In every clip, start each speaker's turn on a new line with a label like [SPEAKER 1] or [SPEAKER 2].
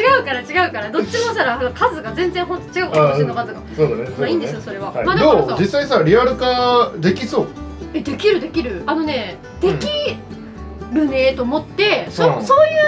[SPEAKER 1] うからどっちもさ数が全然ほんと違うから星の数が
[SPEAKER 2] そうだね。
[SPEAKER 1] まあいいんですよそれは、
[SPEAKER 2] はい、
[SPEAKER 1] まあだからさ
[SPEAKER 2] どう実際さリアル化できそう？
[SPEAKER 1] できるできるねと思って、そういう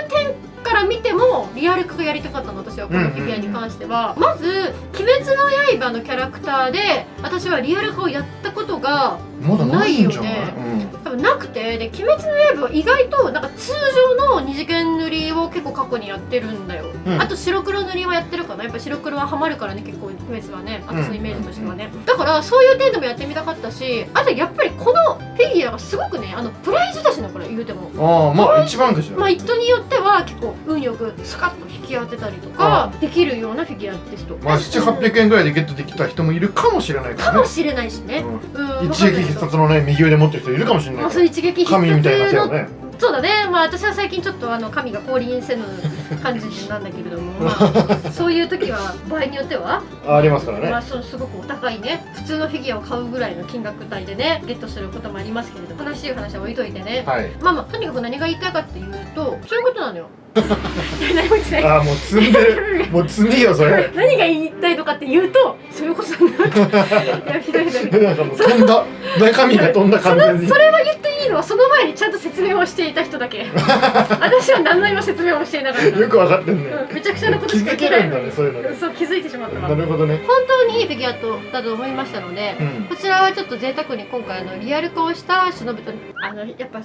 [SPEAKER 1] 点から見てもリアル化がやりたかったの私はこのフィギュアに関しては、まず「鬼滅の刃」のキャラクターで私はリアル化をやったことが
[SPEAKER 2] まだないんじゃない？
[SPEAKER 1] ないよ多分なくて、で「鬼滅の刃」は意外となんか通常の二次元塗りを結構過去にやってるんだよ、あと白黒塗りはやってるかな。やっぱ白黒はハマるからね結構鬼滅はね、私のイメージとしてはね、だからそういう点でもやってみたかったし、あとやっぱりこのフィギュアがすごくねプライズだしねこれ言うても。
[SPEAKER 2] ああまあ一番でしょ。
[SPEAKER 1] まあ人によっては結構運よくスカッと引き当てたりとかできるようなフィギュアって人、
[SPEAKER 2] まあ700-800円ぐらいでゲットできた人もいるかもしれないからね。
[SPEAKER 1] かもしれないしね、
[SPEAKER 2] 一撃必殺のね右腕持ってる人いるかもしれないから。
[SPEAKER 1] そう一撃必殺
[SPEAKER 2] 神みたいな手をね。
[SPEAKER 1] そうだね、まあ私は最近ちょっと神が降臨せぬ感じなんだけれども、まあ、そういう時は場合によっては
[SPEAKER 2] ありますからね。
[SPEAKER 1] まあすごくお高いね普通のフィギュアを買うぐらいの金額帯でねゲットすることもありますけれど、悲しい話は置いといてね、
[SPEAKER 2] はい。
[SPEAKER 1] まあとにかく何が言いたいかっていうとそういうことなのよ何も言ってない
[SPEAKER 2] ああもう積んでる。もう積みよそれ。
[SPEAKER 1] 何が言いたいのかっていうとそういうことなんだいやひどい
[SPEAKER 2] なんかもう飛んだ中身が飛んだ完全に。
[SPEAKER 1] それは言っていいのはその前にちゃんと説明をしていた人だけ私は何の今説明もしていなかった
[SPEAKER 2] よくわかってんね。
[SPEAKER 1] めちゃくちゃなこと
[SPEAKER 2] 気づ
[SPEAKER 1] しか言ってない
[SPEAKER 2] けるんだねそういうのね。
[SPEAKER 1] そう気づいてしまったわ
[SPEAKER 2] なるほどね。
[SPEAKER 1] 本当にいいフィギュアだと思いましたので、こちらはちょっと贅沢に今回リアル化をした忍とやっぱも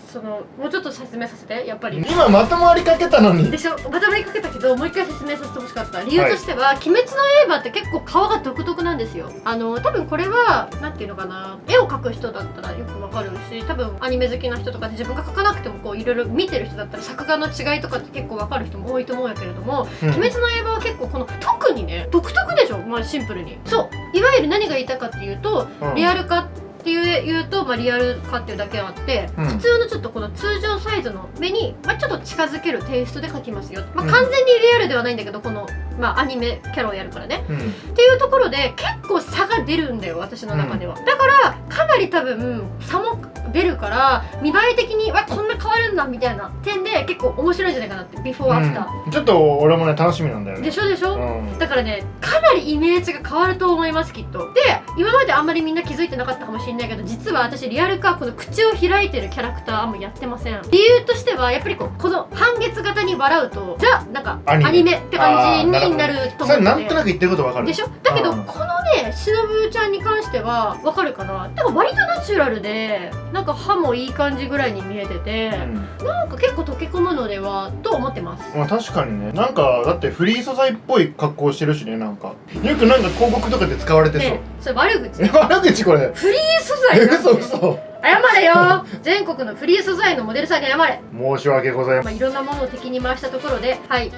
[SPEAKER 1] うちょっと説明させてやっぱり
[SPEAKER 2] 今まとまりかけたのに。
[SPEAKER 1] でしょまとまりかけたけどもう一回説明させてほしかった理由としては「鬼滅の刃」って結構顔が独特なんですよ。多分これはなんていうのかな絵を描く人だったらよくわかるし多分アニメ好きな人とかで自分が描かなくてもこういろいろ見てる人だったら作画の違いとかって結構わかる人も多いと思うんやけれども「鬼滅の刃」は結構特にね独特でしょ、まあ、シンプルにそういわゆる何が言いたいかっていうと、リアル化っていうと、まあ、リアル化っていうだけあって、普通のちょっとこの通常サイズの目に、まあ、ちょっと近づけるテイストで描きますよ、まあ、完全にリアルではないんだけどこの、まあ、アニメキャラをやるからね、っていうところで結構差が出るんだよ私の中では、だからかなり多分差も出るから見栄え的にこんな変わるんだみたいな点で結構面白いんじゃないかなってビフォーアフター、
[SPEAKER 2] ちょっと俺もね楽しみなんだよね。
[SPEAKER 1] でしょ、だからねかなりイメージが変わると思いますきっと。で今まであんまりみんな気づいてなかったかもしれないけど実は私リアル化この口を開いてるキャラクターあんまやってません。理由としてはやっぱりこの半月型に笑うとなんかアニメって感じになると思うので、
[SPEAKER 2] それなんとなく言ってることわかる
[SPEAKER 1] でしょ。だけどこのねしのぶちゃんに関してはわかるかな、なんか割とナチュラルでなんか歯もいい感じぐらいに見えてて、なんか結構溶け込むのではと思ってます。
[SPEAKER 2] まあ確かにね、なんかだってフリー素材っぽい格好してるしね、なんかよくなんか広告とかで使われてそう。
[SPEAKER 1] それ悪口。
[SPEAKER 2] 悪口これ。
[SPEAKER 1] フリー素材なんて。
[SPEAKER 2] 嘘。
[SPEAKER 1] 謝れよ全国のフリー素材のモデルさんに謝れ。
[SPEAKER 2] 申し訳ございません。
[SPEAKER 1] いろんなものを敵に回したところで、はい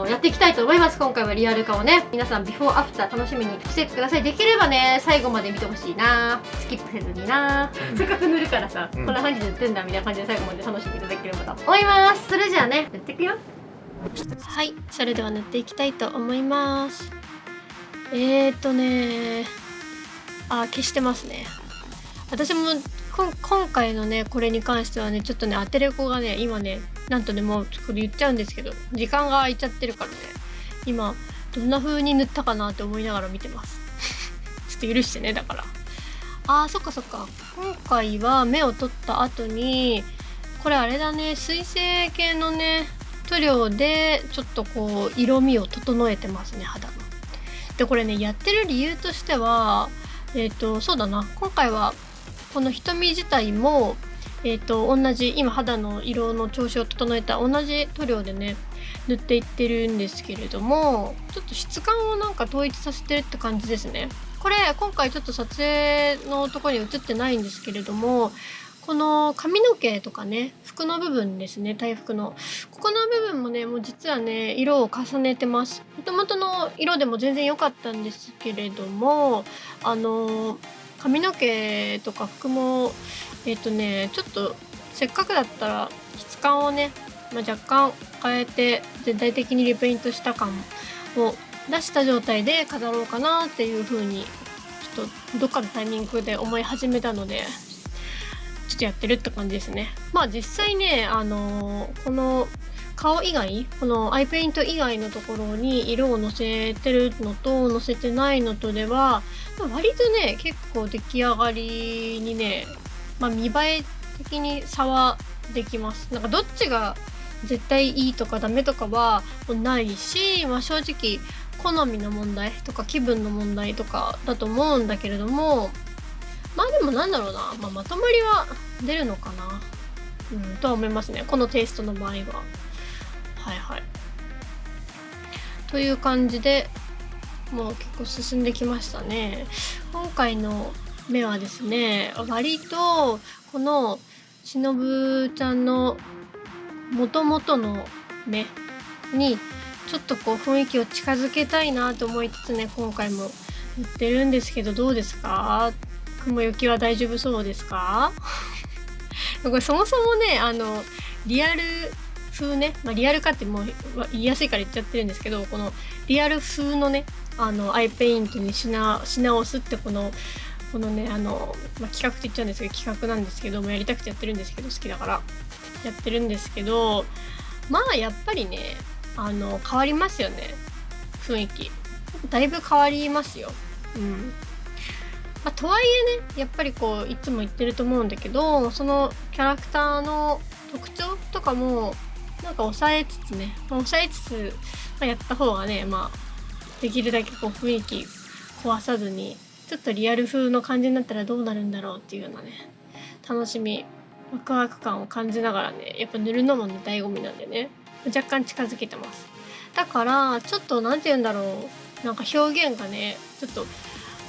[SPEAKER 1] やっていきたいと思います。今回はリアル化をね皆さんビフォーアフター楽しみにしていてください。できればね最後まで見てほしいな、スキップせずにな、せっかく塗るからさ、こんな感じで塗ってんだみたいな感じで最後まで楽しんでいただければと思います。それじゃあね塗っていくよ。はい、それでは塗っていきたいと思います。消してますね。私も今回のねこれに関してはねちょっとねアテレコがね今ねなんとねもうこれ言っちゃうんですけど時間が空いちゃってるからね今どんな風に塗ったかなって思いながら見てますちょっと許してね。だからそっか今回は目を取った後にこれあれだね水性系のね塗料でちょっとこう色味を整えてますね肌の。でこれねやってる理由としてはそうだな、今回はこの瞳自体も同じ今肌の色の調子を整えた同じ塗料でね塗っていってるんですけれども、ちょっと質感をなんか統一させてるって感じですね。これ今回ちょっと撮影のところに映ってないんですけれども、この髪の毛とかね服の部分ですね、体服のここの部分もねもう実はね色を重ねてます。もともとの色でも全然良かったんですけれども髪の毛とか服もちょっとせっかくだったら質感をね、若干変えて全体的にリペイントした感を出した状態で飾ろうかなっていう風にちょっとどっかのタイミングで思い始めたのでちょっとやってるって感じですね。実際ねこの顔以外、このアイペイント以外のところに色をのせてるのとのせてないのとでは割とね結構出来上がりにね、見栄え的に差はできます。なんかどっちが絶対いいとかダメとかはないし、正直好みの問題とか気分の問題とかだと思うんだけれども、でもなんだろうな、まとまりは出るのかな、とは思いますね、このテイストの場合は。はいはい。という感じでもう結構進んできましたね。今回の目はですね、割とこのしのぶちゃんの元々の目にちょっとこう雰囲気を近づけたいなと思いつつね、今回も言ってるんですけど、どうですか？雲行きは大丈夫そうですか？これそもそもね、リアル風ね、リアルかってもう言いやすいから言っちゃってるんですけど、このリアル風のね、アイペイントにし直すってこのね、企画って言っちゃうんですけど、企画なんですけども、やりたくてやってるんですけど、好きだからやってるんですけど、やっぱりね、変わりますよね、雰囲気だいぶ変わりますよ。とはいえね、やっぱりこういつも言ってると思うんだけど、そのキャラクターの特徴とかもなんか抑えつつやった方がね、できるだけこう雰囲気壊さずにちょっとリアル風の感じになったらどうなるんだろうっていうようなね、楽しみワクワク感を感じながらね、やっぱ塗るのもね醍醐味なんでね、若干近づけてます。だからちょっとなんて言うんだろう、なんか表現がねちょっと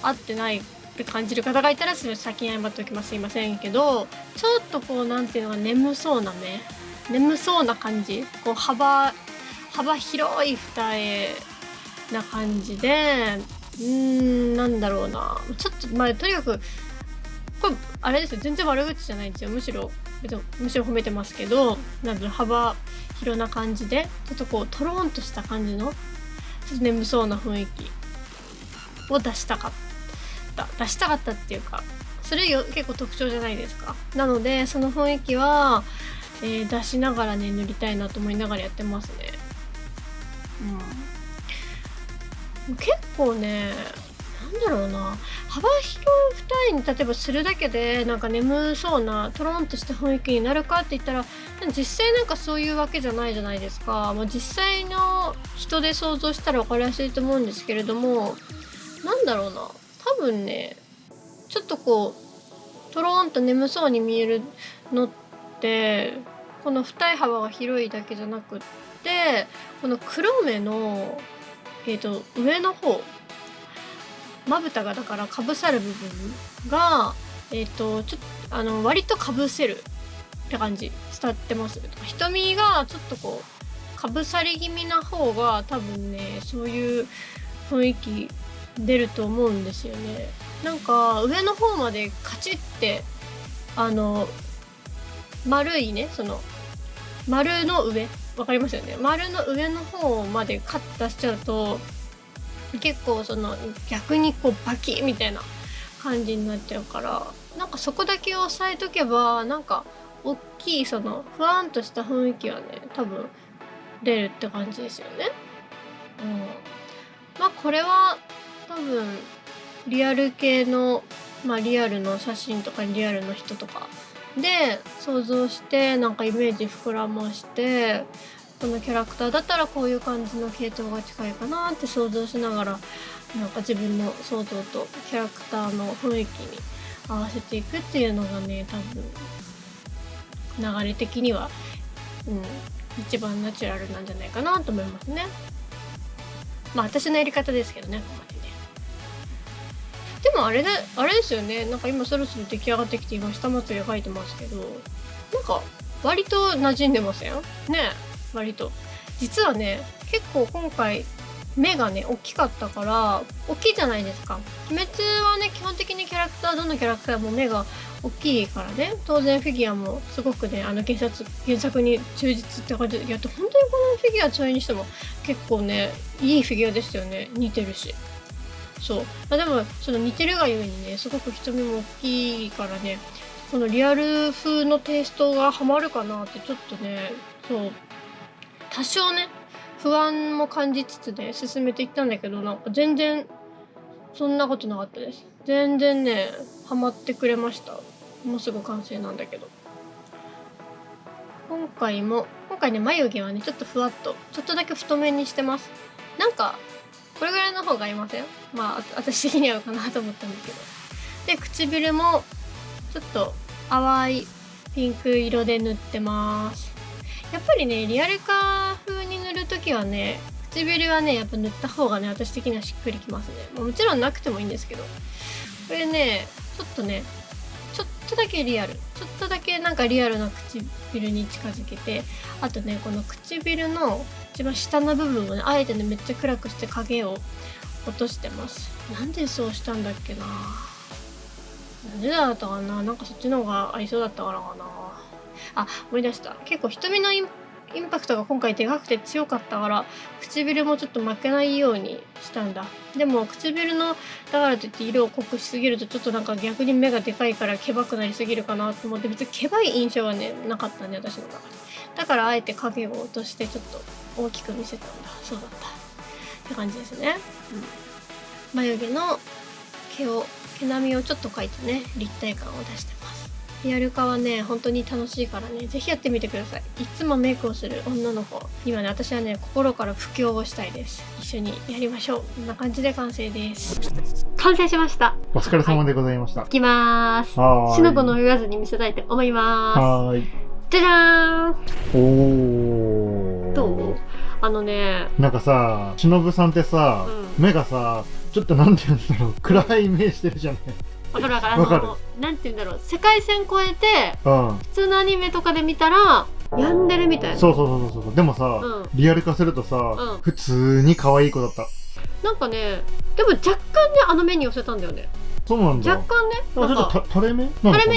[SPEAKER 1] 合ってないって感じる方がいたらそれ先に謝っておきます、すいませんけど、ちょっとこうなんていうのが眠そうな感じ、こう幅広い二重な感じで、なんだろうな、ちょっととにかくこれあれですよ、全然悪口じゃないんですよ、むしろ褒めてますけど、なんだ幅広な感じでちょっとこうトローンとした感じのちょっと眠そうな雰囲気を出したかったっていうか、それ結構特徴じゃないですか。なのでその雰囲気は、出しながらね塗りたいなと思いながらやってますね。結構ね、なんだろうな、幅広い二重に例えばするだけでなんか眠そうなトロンとした雰囲気になるかって言ったら、実際なんかそういうわけじゃないじゃないですか。実際の人で想像したら分かりやすいと思うんですけれども、なんだろうな、多分ね、ちょっとこうトロンと眠そうに見えるのってこの二重幅が広いだけじゃなくって、この黒目の上の方、まぶたがだからかぶさる部分がちょっと割とかぶせるって感じ伝わってます。瞳がちょっとこうかぶさり気味な方が多分ね、そういう雰囲気出ると思うんですよね。なんか上の方までカチッて丸いね、その丸の上、わかりますよね。丸の上の方までカット出しちゃうと結構その逆にこうバキッみたいな感じになっちゃうから、なんかそこだけ押さえとけばなんか大きいそのふわんとした雰囲気はね多分出るって感じですよね。これは多分リアル系のリアルの写真とかリアルの人とかで想像してなんかイメージ膨らまして、このキャラクターだったらこういう感じの系統が近いかなって想像しながら、なんか自分の想像とキャラクターの雰囲気に合わせていくっていうのがね、多分流れ的には、一番ナチュラルなんじゃないかなと思いますね。私のやり方ですけどね、ここまでね。でもあれですよね、なんか今そろそろ出来上がってきて今下まつげ描いてますけど、なんか割と馴染んでませんね。割と実はね、結構今回目がね大きかったから大きいじゃないですか。鬼滅はね基本的にキャラクター、どのキャラクターも目が大きいからね、当然フィギュアもすごくね原作に忠実って感じでやって、本当にこのフィギュアそれにしても結構ねいいフィギュアでしたよね。似てるし、そう、でもその似てるがゆえにねすごく瞳も大きいからね、このリアル風のテイストがハマるかなってちょっとね、そう多少ね不安も感じつつね進めていったんだけど、なんか全然そんなことなかったです。全然ねハマってくれました。もうすぐ完成なんだけど、今回ね眉毛はねちょっとふわっとちょっとだけ太めにしてます。なんかこれぐらいの方が合いません？まあ私的に合うかなと思ったんだけど。で唇もちょっと淡いピンク色で塗ってます。やっぱりねリアルカ風に塗るときはね唇はねやっぱ塗った方がね私的にはしっくりきますね。もちろんなくてもいいんですけど、これねちょっとだけリアル、ちょっとだけなんかリアルな唇に近づけて、あとねこの唇の一番下の部分をねあえてねめっちゃ暗くして影を落としてます。なんでそうしたんだっけな、なんでだったかな、なんかそっちの方が合いそうだったからかな。あ、思い出した。結構瞳のインパクトが今回でかくて強かったから唇もちょっと負けないようにしたんだ。でも唇のだからといって色を濃くしすぎるとちょっとなんか逆に目がでかいからケバくなりすぎるかなと思って、別にケバい印象はねなかったんで私の中で。だからあえて影を落としてちょっと大きく見せたんだ。そうだったって感じですね。眉毛の毛並みをちょっと描いてね立体感を出してます。リアル化はね本当に楽しいからねぜひやってみてください。いつもメイクをする女の子今ね私はね心から布教をしたいです。一緒にやりましょう。こんな感じで完成です。完成しました。
[SPEAKER 2] お疲れ様でございました。
[SPEAKER 1] いきまーす。しのぶの言わずに見せたいと思います。
[SPEAKER 2] はーい。
[SPEAKER 1] じゃじゃーん。
[SPEAKER 2] おー。
[SPEAKER 1] どう？
[SPEAKER 2] なんかさ、しのぶさんってさ、目がさ、ちょっとなんて言うんだろう、暗い目してるじゃない。
[SPEAKER 1] わかるなんて言うんだろう、世界線超えて、普通のアニメとかで見たら病んでるみたいな。
[SPEAKER 2] そうでもさ、リアル化するとさ、普通に可愛い子だった。
[SPEAKER 1] なんかね、でも若干ねあの目に寄せたんだよね。
[SPEAKER 2] そうなんだ。
[SPEAKER 1] 若干ね、
[SPEAKER 2] ちょっと垂れ目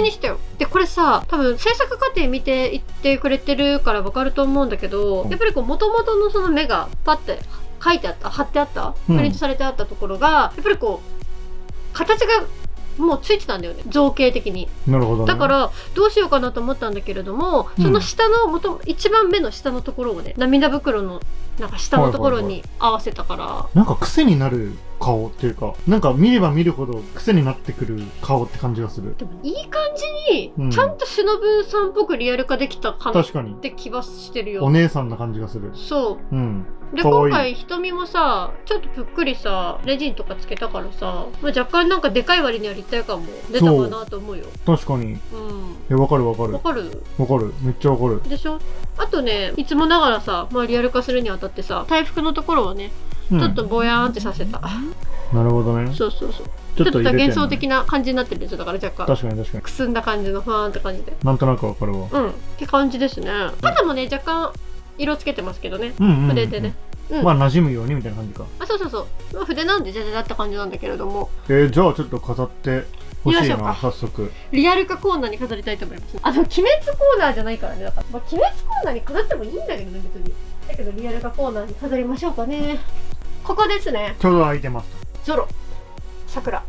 [SPEAKER 1] にしたよ。でこれさ多分制作過程見ていってくれてるから分かると思うんだけど、やっぱりこう元々のその目がパッて書いてあった貼ってあったプリントされてあったところが、やっぱりこう形がもうついてたんだよね造形的に。
[SPEAKER 2] なるほど、ね、
[SPEAKER 1] だからどうしようかなと思ったんだけれども、その下の一番目の下のところをね涙袋のなんか下のところに合わせたから、
[SPEAKER 2] なんか癖になる顔っていうか、なんか見れば見るほど癖になってくる顔って感じがする。
[SPEAKER 1] でもいい感じにちゃんとしのぶさんっぽくリアル化できたかなって気はしてるよ。
[SPEAKER 2] お姉さんな感じがする。
[SPEAKER 1] そう、で今回瞳もさちょっとぷっくりさレジンとかつけたからさ、若干なんかでかい割には立体感も出たかなと思うよ。
[SPEAKER 2] 確かに。わかる
[SPEAKER 1] わかる
[SPEAKER 2] めっちゃわかる
[SPEAKER 1] でしょ。あとねいつもながらさ、リアル化するにあたってさ体服のところをねちょっとぼやーんってさせた。
[SPEAKER 2] なるほどね。
[SPEAKER 1] そうちょっと幻想的な感じになってるでしょ。だから若干
[SPEAKER 2] 確かに
[SPEAKER 1] くすんだ感じのふわーんって感じで
[SPEAKER 2] なんとなくわかるわ。
[SPEAKER 1] って感じですね。肌もね若干色つけてますけどね、筆でね。
[SPEAKER 2] まあ馴染むようにみたいな感じか。
[SPEAKER 1] そう筆なんでじゃじゃって感じなんだけれども、
[SPEAKER 2] じゃあちょっと飾ってほしいな。早速
[SPEAKER 1] リアル化コーナーに飾りたいと思います。鬼滅コーナーじゃないからね。だから鬼滅コーナーに飾ってもいいんだけどね別に。だけどリアル化コーナーに飾りましょうかね。ここですね。
[SPEAKER 2] ちょうど空いてます。
[SPEAKER 1] ゾロ、さくら、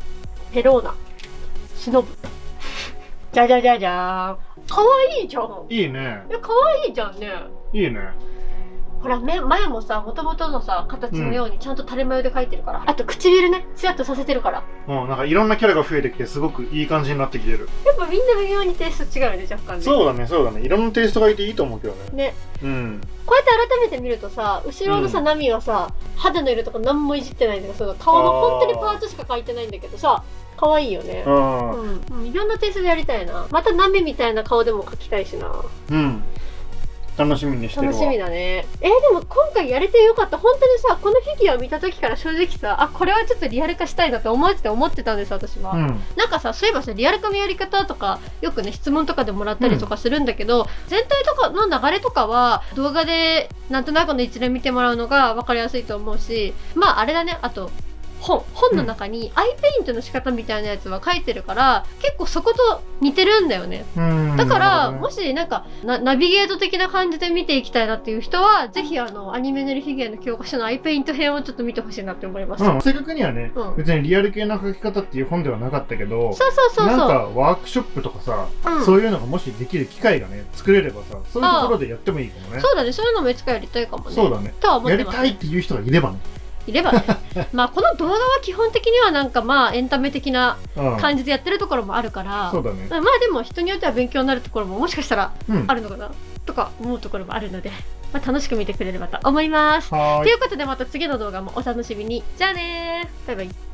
[SPEAKER 1] ペローナ、しのぶ。じゃじゃじゃじゃーん。かわいいじゃん。
[SPEAKER 2] いいね。
[SPEAKER 1] かわいいじゃんね。
[SPEAKER 2] いいね。
[SPEAKER 1] ほら前もさ元々のさ形のようにちゃんと垂れ眉で描いてるから、あと唇ねツヤっとさせてるから、
[SPEAKER 2] なんかいろんなキャラが増えてきてすごくいい感じになってきてる。
[SPEAKER 1] やっぱみんな微妙にテイスト違うよね若干ね。
[SPEAKER 2] そうだねいろんなテイストがいていいと思うけどね。
[SPEAKER 1] こうやって改めて見るとさ後ろのさナミはさ肌の色とか何もいじってないんだけど、顔の本当にパーツしか描いてないんだけどさ可愛いよね。いろんなテイストでやりたいな。またナミみたいな顔でも描きたいしな。
[SPEAKER 2] 楽しみにしてるわ。
[SPEAKER 1] 楽しみだね。でも今回やれてよかった。本当にさこのフィギュアを見た時から正直さこれはちょっとリアル化したいなって思ってたんです私は。なんかさそういえばさリアル化のやり方とかよくね質問とかでもらったりとかするんだけど、全体とかの流れとかは動画でなんとなくの一連見てもらうのが分かりやすいと思うし、あれだね。あと本の中にアイペイントの仕方みたいなやつは書いてるから、結構そこと似てるんだよね。だからもしなんかナビゲート的な感じで見ていきたいなっていう人はぜひアニメ塗りフィギュアの教科書のアイペイント編をちょっと見てほしいなって思います。
[SPEAKER 2] 正確にはね、別にリアル系の描き方っていう本ではなかったけど、
[SPEAKER 1] そう
[SPEAKER 2] なんかワークショップとかさ、そういうのがもしできる機会がね作れればさ、そういうところでやってもいいかもね。
[SPEAKER 1] そうだね、そういうのもいつかやりたいかもね。
[SPEAKER 2] そうだね、
[SPEAKER 1] とは思ってます。
[SPEAKER 2] やりたいっていう人がいればね、
[SPEAKER 1] まあこの動画は基本的にはなんかまあエンタメ的な感じでやってるところもあるから、
[SPEAKER 2] そうだね、
[SPEAKER 1] まあでも人によっては勉強になるところももしかしたらあるのかな、とか思うところもあるので、まあ、楽しく見てくれればと思います。ということでまた次の動画もお楽しみに。じゃあねー、バイバイ。